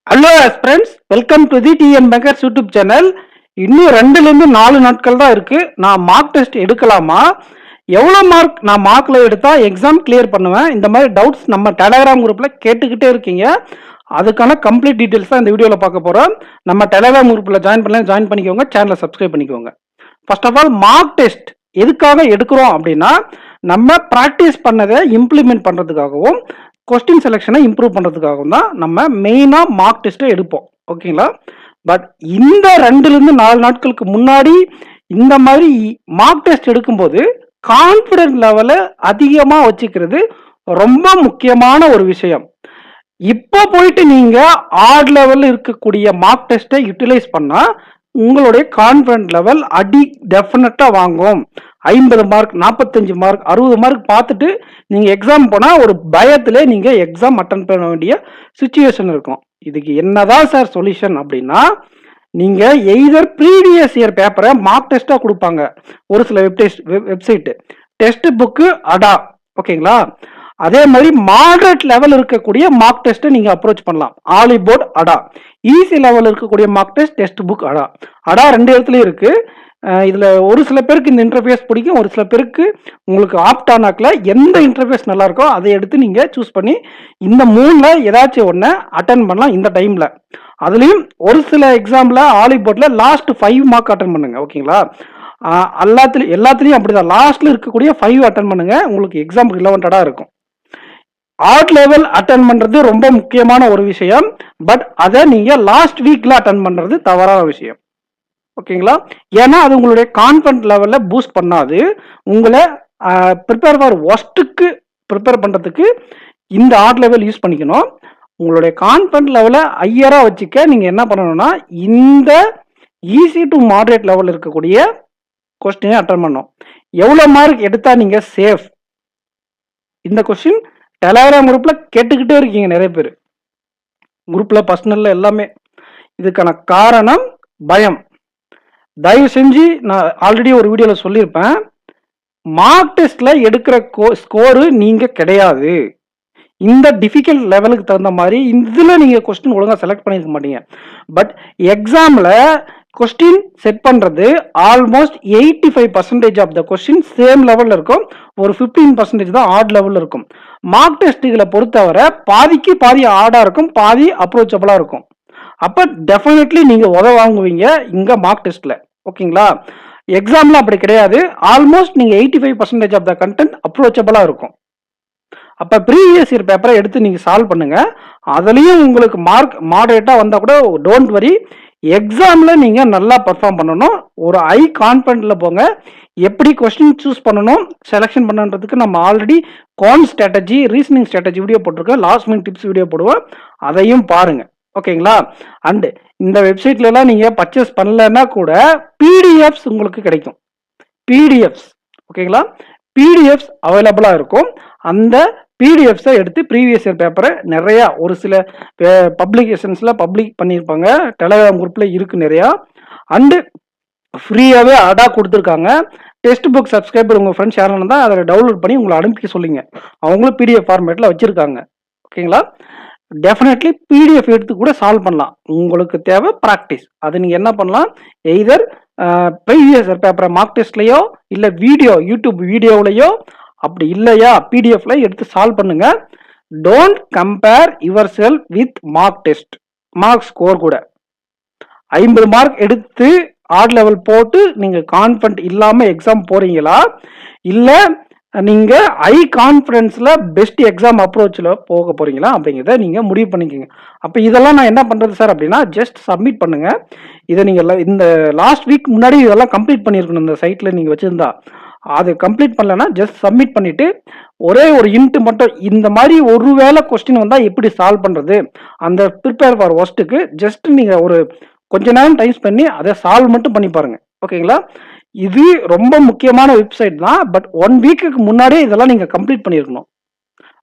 Hello friends, welcome to the TN bankers YouTube channel. இன்னும் 2லேருந்து 4 நாட்கள் தான் இருக்கு. நான் மார்க் டெஸ்ட் எடுக்கலாமா, எவ்வளோ மார்க் நான் மார்க்ல எடுத்தா எக்ஸாம் கிளியர் பண்ணுவேன், இந்த மாதிரி டவுட்ஸ் நம்ம டெலகிராம் குரூப்ல கேட்டுக்கிட்டே இருக்கீங்க. அதுக்கான கம்ப்ளீட் டீட்டெயில்ஸ் தான் இந்த வீடியோவில் பார்க்க போகிறோம். நம்ம டெலகிராம் குரூப்பில் ஜாயின் பண்ணிக்கோங்க, சேனலை சப்ஸ்கிரைப் பண்ணிக்கோங்க. First of all, mark test எதுக்காக எடுக்கிறோம் அப்படின்னா, நம்ம ப்ராக்டிஸ் பண்ணதை இம்ப்ளிமெண்ட் பண்ணுறதுக்காகவும் கொஸ்டின் செலெக்ஷனை இம்ப்ரூவ் பண்ணுறதுக்காகவும் தான் நம்ம மெயினாக மார்க் டெஸ்ட்டை எடுப்போம். ஓகேங்களா? பட் இந்த 2லேருந்து 4 நாட்களுக்கு முன்னாடி இந்த மாதிரி மார்க் டெஸ்ட் எடுக்கும்போது கான்ஃபிடன்ஸ் லெவலை அதிகமாக வச்சுக்கிறது ரொம்ப முக்கியமான ஒரு விஷயம். இப்போ போயிட்டு நீங்க ஆட் லெவல்ல இருக்கக்கூடிய மார்க் டெஸ்ட்டை யூட்டிலைஸ் பண்ணா உங்களுடைய கான்ஃபிடன்ட் லெவல் டெஃபினட்டா வாங்கும். 50 மார்க், 45 மார்க், 60 மார்க் பார்த்துட்டு நீங்க எக்ஸாம் போனா ஒரு பயத்திலே நீங்க எக்ஸாம் அட்டன் பண்ண வேண்டிய சுச்சுவேஷன் இருக்கும். இதுக்கு என்னதான் சார் சொல்யூஷன் அப்படின்னா, நீங்க எய்தர் ப்ரீவியஸ் இயர் பேப்பரை மார்க் டெஸ்டா கொடுப்பாங்க ஒரு சில வெப்சைட், டெஸ்ட் புக்கு அடா. ஓகேங்களா? அதே மாதிரி மாடரேட் லெவல் இருக்கக்கூடிய மார்க் டெஸ்ட்டை நீங்க அப்ரோச் பண்ணலாம். ஆலி போர்ட் அடா. ஈஸி லெவல் இருக்கக்கூடிய மார்க் டெஸ்ட் புக் அடா. அடா 2 இடத்துலயும் இருக்கு. இதுல ஒரு சில பேருக்கு இந்த இன்டர்ஃபேஸ் பிடிக்கும், ஒரு சில பேருக்கு உங்களுக்கு ஆப்டானாக்ல எந்த இன்டர்ஃபேஸ் நல்லா இருக்கோ அதை எடுத்து நீங்க சூஸ் பண்ணி இந்த 3ல ஏதாச்சும் ஒன்று அட்டன் பண்ணலாம் இந்த டைம்ல. அதுலயும் ஒரு சில எக்ஸாம்ல ஆலி போர்ட்ல லாஸ்ட் 5 மார்க் அட்டன் பண்ணுங்க. ஓகேங்களா? எல்லாத்துலயும் அப்படிதான் லாஸ்ட்ல இருக்கக்கூடிய 5 அட்டன் பண்ணுங்க, உங்களுக்கு எக்ஸாம் ரிலவெண்டடா இருக்கும். ஆட் லெவல் அட்டன் பண்றது ரொம்ப முக்கியமான ஒரு விஷயம். பட் அதை நீங்க லாஸ்ட் வீக்ல அட்டன் பண்றது தவறான விஷயம். ஓகேங்களா? ஏன்னா அது உங்களுடைய கான்ஃபிடன்ட் லெவல்ல பூஸ்ட் பண்ணாது. உங்களை ப்ரிப்பேர் ஃபார் ஒஸ்ட்டுக்கு ப்ரிப்பேர் பண்றதுக்கு இந்த ஆட் லெவல் யூஸ் பண்ணிக்கணும். உங்களுடைய கான்ஃபிடன்ட் லெவலை ஹையரா வச்சுக்க நீங்க என்ன பண்ணணும்னா, இந்த ஈஸி டு மாடரேட் லெவல் இருக்கக்கூடிய கொஸ்டினை அட்டன் பண்ணணும். எவ்வளவு மார்க் எடுத்தா நீங்க சேஃப்? இந்த கொஸ்டின் டெலகிராம் குரூப்ல கேட்டுக்கிட்டே இருக்கீங்க நிறைய பேர், குரூப்ல பர்சனல்ல எல்லாமே. இதுக்கான காரணம் பயம். தயவு செஞ்சு நான் ஆல்ரெடி ஒரு வீடியோல சொல்லியிருப்பேன், மார்க் டெஸ்ட்ல எடுக்கிற ஸ்கோரு நீங்க கிடையாது. இந்த டிஃபிகல்ட் லெவலுக்கு தகுந்த மாதிரி இதுல நீங்க கொஸ்டின் ஒழுங்கா செலக்ட் பண்ணிருக்க மாட்டீங்க. பட் எக்ஸாம்ல கொஸ்டின் செட் பண்றது almost 85% of the question same லெவல்ல இருக்கும். ஒரு 15% தான் ஆட் லெவல்ல இருக்கும். மார்க் டெஸ்ட்களை பொறுத்தவரை பாதிக்கு பாதி ஆடா இருக்கும், பாதி அப்ரோச்சபிளா இருக்கும். அப்ப டெஃபினெட்லி நீங்க வாங்குவீங்க இங்க மார்க் டெஸ்ட்ல. ஓகேங்களா? எக்ஸாம்ல அப்படி கிடையாது. ஆல்மோஸ்ட் நீங்க 85% ஆஃப் த கண்டென்ட் அப்ரோச்சபிளா இருக்கும். அப்ப ப்ரீவியஸ் இயர் பேப்பரை எடுத்து நீங்க சால்வ் பண்ணுங்க. அதுலயும் உங்களுக்கு மார்க் மாடரேட்டா வந்தா கூட டோன்ட் வரி, எக்ஸாம்ல நீங்க நல்லா பெர்ஃபார்ம் பண்ணணும். ஒரு ஹை கான்ஃபிடன்ட்ல போங்க. எப்படி கொஸ்டின் சூஸ் பண்ணணும், செலக்ஷன் பண்ணன்றதுக்கு நம்ம already quant strategy, reasoning strategy video போட்டிருக்கோம். லாஸ்ட் மினிட் டிப்ஸ் வீடியோ போடுவோம், அதையும் பாருங்க. ஓகேங்களா? அண்ட் இந்த வெப்சைட்ல எல்லாம் நீங்க பர்ச்சேஸ் பண்ணலன்னா கூட பிடிஎஃப்ஸ் உங்களுக்கு கிடைக்கும். பிடிஎஃப்ஸ், ஓகேங்களா? பிடிஎஃப்ஸ் அவைலபிளா இருக்கும். அந்த பிடிஎஃப்ஸை எடுத்து ப்ரீவியஸ் இயர் பேப்பரை நிறைய ஒரு சில பப்ளிகேஷன்ஸ்ல பப்ளிக் பண்ணியிருப்பாங்க, டெலகிராம் குரூப்ல இருக்கு நிறையா. அண்டு ஃப்ரீயாவே அடா கொடுத்துருக்காங்க. டெஸ்ட் புக் சப்ஸ்கிரைபர் உங்க ஃப்ரெண்ட்ஸ் யாரும் தான் அதில் டவுன்லோட் பண்ணி உங்களை அனுப்பி சொல்லுங்க. அவங்களும் பிடிஎஃப் ஃபார்மேட்ல வச்சிருக்காங்க. ஓகேங்களா? டெஃபினெட்லி பிடிஎஃப் எடுத்து கூட சால்வ் பண்ணலாம். உங்களுக்கு தேவை ப்ராக்டிஸ். அது நீங்க என்ன பண்ணலாம், எய்தர் ப்ரீவியஸ் பேப்பரை மார்க் டெஸ்ட்லயோ இல்ல யூடியூப் வீடியோவிலையோ, அப்படி இல்லையா பிடிஎஃப்ல எடுத்து சால்வ் பண்ணுங்க. Don't compare your self with mark test. Mark score கூட 50 மார்க் எடுத்து ஆட் லெவல் போட்டு நீங்க கான்ஃபிடன்ட் இல்லாம எக்ஸாம் போறீங்களா, இல்ல நீங்க ஹை கான்ஃபிடன்ஸ்ல பெஸ்ட் எக்ஸாம் அப்ரோச்ல போக போறீங்களா அப்படிங்கிறத நீங்க முடிவு பண்ணிக்கோங்க. அப்ப இதெல்லாம் நான் என்ன பண்றது சார் அப்படின்னா, ஜஸ்ட் சப்மிட் பண்ணுங்க. இதை நீங்க இந்த லாஸ்ட் வீக் முன்னாடி இதெல்லாம் கம்ப்ளீட் பண்ணிருக்கணும். இந்த சைட்ல நீங்க வச்சிருந்தா அது கம்ப்ளீட் பண்ணலன்னா ஜஸ்ட் சப்மிட் பண்ணிட்டு ஒரே ஒரு இன்ட் மட்டும், இந்த மாதிரி ஒருவேளை கொஸ்டின் வந்தா எப்படி சால்வ் பண்றது, அந்த ப்ரிப்பேர் ஃபார் ஒஸ்ட்டுக்கு ஜஸ்ட் நீங்க ஒரு கொஞ்ச நேரம் டைம் பண்ணி அதை சால்வ் மட்டும் பண்ணி பாருங்க. ஓகேங்களா? இது ரொம்ப முக்கியமான வெப்சைட் தான். பட் 1 வீக்குக்கு முன்னாடியே இதெல்லாம் நீங்க கம்ப்ளீட் பண்ணிருக்கணும்.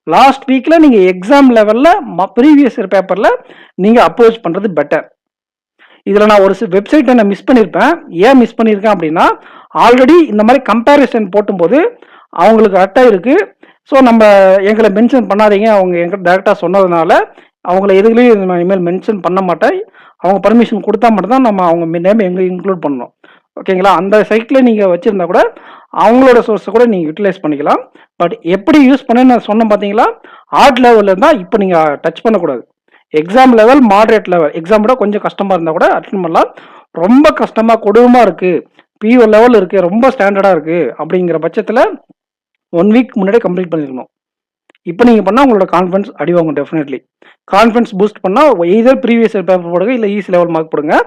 லாஸ்ட் வீக்ல நீங்க எக்ஸாம் லெவல்ல ப்ரீவியஸ் இயர் பேப்பர்ல நீங்க அப்ரோச் பண்றது பெட்டர். இதுல நான் ஒரு வெப்சைட் நான் மிஸ் பண்ணிருப்பேன். ஏன் மிஸ் பண்ணிருக்கேன் அப்படின்னா, ஆல்ரெடி இந்த மாதிரி கம்பேரிசன் போட்டும்போது அவங்களுக்கு அட்டை இருக்கு. ஸோ நம்ம எங்களை மென்ஷன் பண்ணாதீங்க, அவங்க எங்கிட்ட டேரெக்டாக சொன்னதுனால அவங்கள எதுலையும் நான் இனிமேல் மென்ஷன் பண்ண மாட்டேன். அவங்க பர்மிஷன் கொடுத்தா மட்டும் தான் நம்ம அவங்க நேம் எங்கே இன்க்ளூட் பண்ணணும். ஓகேங்களா? அந்த சைட்டில் நீங்கள் வச்சுருந்தா கூட அவங்களோட சோர்ஸை கூட நீங்கள் யூட்டிலைஸ் பண்ணிக்கலாம். பட் எப்படி யூஸ் பண்ண நான் சொன்னேன் பார்த்தீங்களா? ஆர்ட் லெவலில் இருந்தால் இப்போ நீங்கள் டச் பண்ணக்கூடாது. Exam level, moderate level, exam விட கொஞ்சம் கஷ்டமாக இருந்தால் கூட அட்டன் பண்ணலாம். ரொம்ப கஷ்டமாக கொடூரமாக இருக்குது, பிஓ லெவல் இருக்குது, ரொம்ப ஸ்டாண்டர்டாக இருக்குது அப்படிங்கிற பட்சத்தில் 1 வீக் முன்னாடியே கம்ப்ளீட் பண்ணிருக்கணும். இப்போ நீங்கள் பண்ணால் உங்களோட கான்ஃபிடன்ஸ் அடிவாகும். டெஃபினெட்லி கான்ஃபிடன்ஸ் பூஸ்ட் பண்ணால் எய்தர் ப்ரீவியஸ் பேப்பர் போடுங்க, இல்லை ஈஸி லெவல் மார்க் போடுங்க.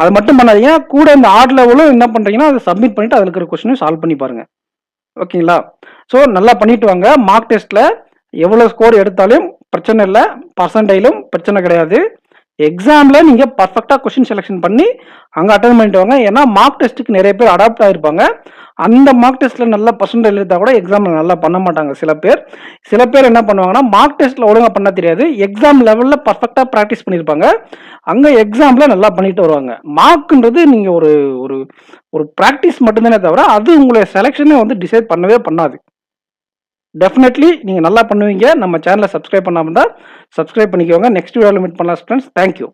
அது மட்டும் பண்ணாதீங்க, கூட இந்த ஆர்ட் லெவலும் என்ன பண்ணுறீங்கன்னா அதை சப்மிட் பண்ணிவிட்டு அதில் இருக்கிற கொஸ்டினையும் சால்வ் பண்ணி பாருங்கள். ஓகேங்களா? ஸோ நல்லா பண்ணிட்டு வாங்க. மார்க் டெஸ்ட்டில் எவ்வளோ ஸ்கோர் எடுத்தாலும் பிரச்சனை இல்லை, பர்சன்டைலும் பிரச்சனை கிடையாது. எக்ஸாமில் நீங்கள் பர்ஃபெக்டாக கொஸ்டின் செலெக்ஷன் பண்ணி அங்கே அட்டன் பண்ணிட்டு வாங்க. ஏன்னா மார்க் டெஸ்ட்டுக்கு நிறைய பேர் அடாப்ட் ஆகிருப்பாங்க. அந்த மார்க் டெஸ்ட்டில் நல்ல பர்சன்டேஜ் எடுத்தால் கூட எக்ஸாமில் நல்லா பண்ண மாட்டாங்க சில பேர் என்ன பண்ணுவாங்கன்னா மார்க் டெஸ்ட்டில் ஒழுங்காக பண்ண தெரியாது, எக்ஸாம் லெவலில் பர்ஃபெக்டாக ப்ராக்டிஸ் பண்ணியிருப்பாங்க, அங்கே எக்ஸாமில் நல்லா பண்ணிட்டு வருவாங்க. மார்க்குன்றது நீங்கள் ஒரு ஒரு ஒரு ப்ராக்டிஸ் மட்டும்தானே தவிர அது உங்களுடைய செலெக்ஷனை வந்து டிசைட் பண்ணவே பண்ணாது. டெஃபினெட்லி நீங்கள் நல்லா பண்ணுவீங்க. நம்ம சேனலை சப்ஸ்கிரைப் பண்ணாமல் இருந்தால் சப்ஸ்கிரைப் பண்ணிக்கோங்க. நெக்ஸ்ட் வீடியோவில் மீட் பண்ணலாம் ஃப்ரெண்ட்ஸ். தேங்க்யூ.